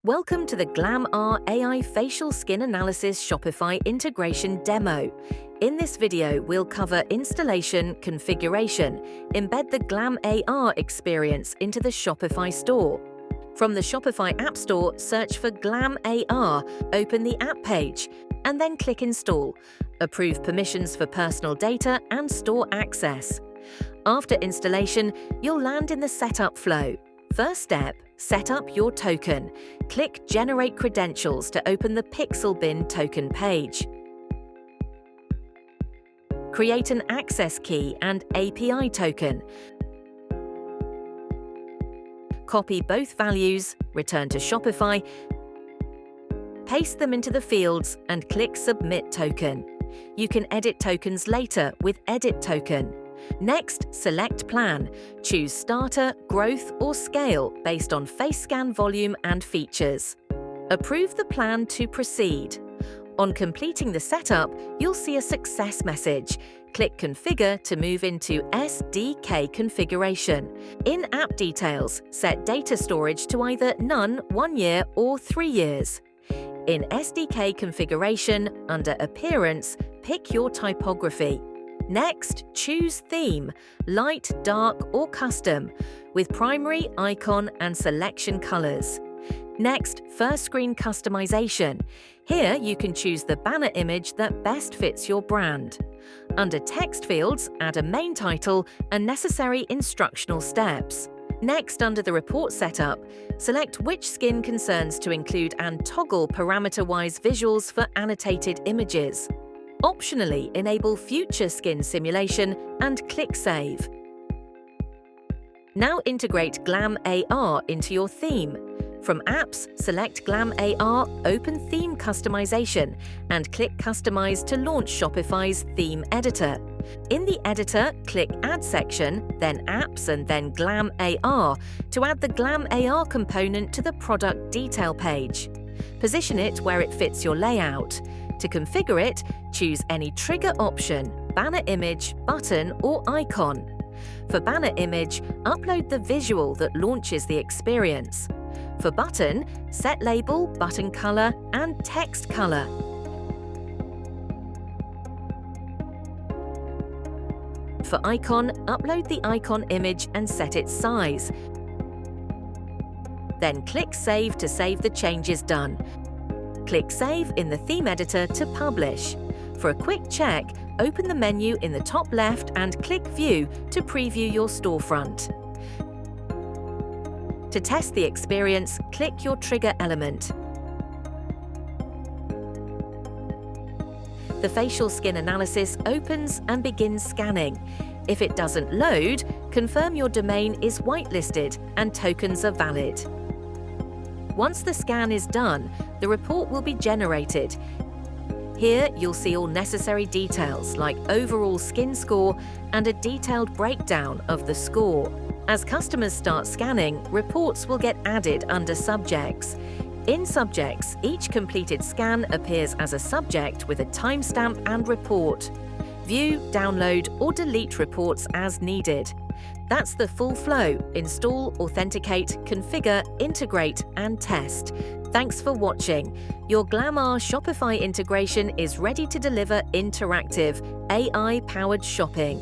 Welcome to the GlamAR AI Facial Skin Analysis Shopify integration demo. In this video, we'll cover installation, configuration, embed the GlamAR experience into the Shopify store. From the Shopify App Store, search for GlamAR, open the app page, and then click Install. Approve permissions for personal data and store access. After installation, you'll land in the setup flow. First step, set up your token. Click Generate Credentials to open the Pixel Bin token page. Create an access key and API token. Copy both values, return to Shopify, paste them into the fields and click Submit Token. You can edit tokens later with Edit Token. Next, select Plan. Choose Starter, Growth, or Scale based on face scan volume and features. Approve the plan to proceed. On completing the setup, you'll see a success message. Click Configure to move into SDK configuration. In App Details, set data storage to either None, 1 year, or 3 years. In SDK configuration, under Appearance, pick your typography. Next, choose Theme, Light, Dark, or Custom, with primary, icon, and selection colors. Next, first screen customization. Here you can choose the banner image that best fits your brand. Under text fields, add a main title and necessary instructional steps. Next, under the report setup, select which skin concerns to include and toggle parameter-wise visuals for annotated images. Optionally, enable future skin simulation and click Save. Now integrate GlamAR into your theme. From Apps, select GlamAR, open Theme Customization, and click Customize to launch Shopify's theme editor. In the editor, click Add section, then Apps, and then GlamAR to add the GlamAR component to the product detail page. Position it where it fits your layout. To configure it, choose any trigger option, banner image, button, or icon. For banner image, upload the visual that launches the experience. For button, set label, button color, and text color. For icon, upload the icon image and set its size. Then click Save to save the changes done. Click Save in the theme editor to publish. For a quick check, open the menu in the top left and click View to preview your storefront. To test the experience, click your trigger element. The facial skin analysis opens and begins scanning. If it doesn't load, confirm your domain is whitelisted and tokens are valid. Once the scan is done, the report will be generated. Here, you'll see all necessary details like overall skin score and a detailed breakdown of the score. As customers start scanning, reports will get added under Subjects. In Subjects, each completed scan appears as a subject with a timestamp and report. View, download, or delete reports as needed. That's the full flow: install, authenticate, configure, integrate, and test. Thanks for watching. Your GlamAR Shopify integration is ready to deliver interactive, AI-powered shopping.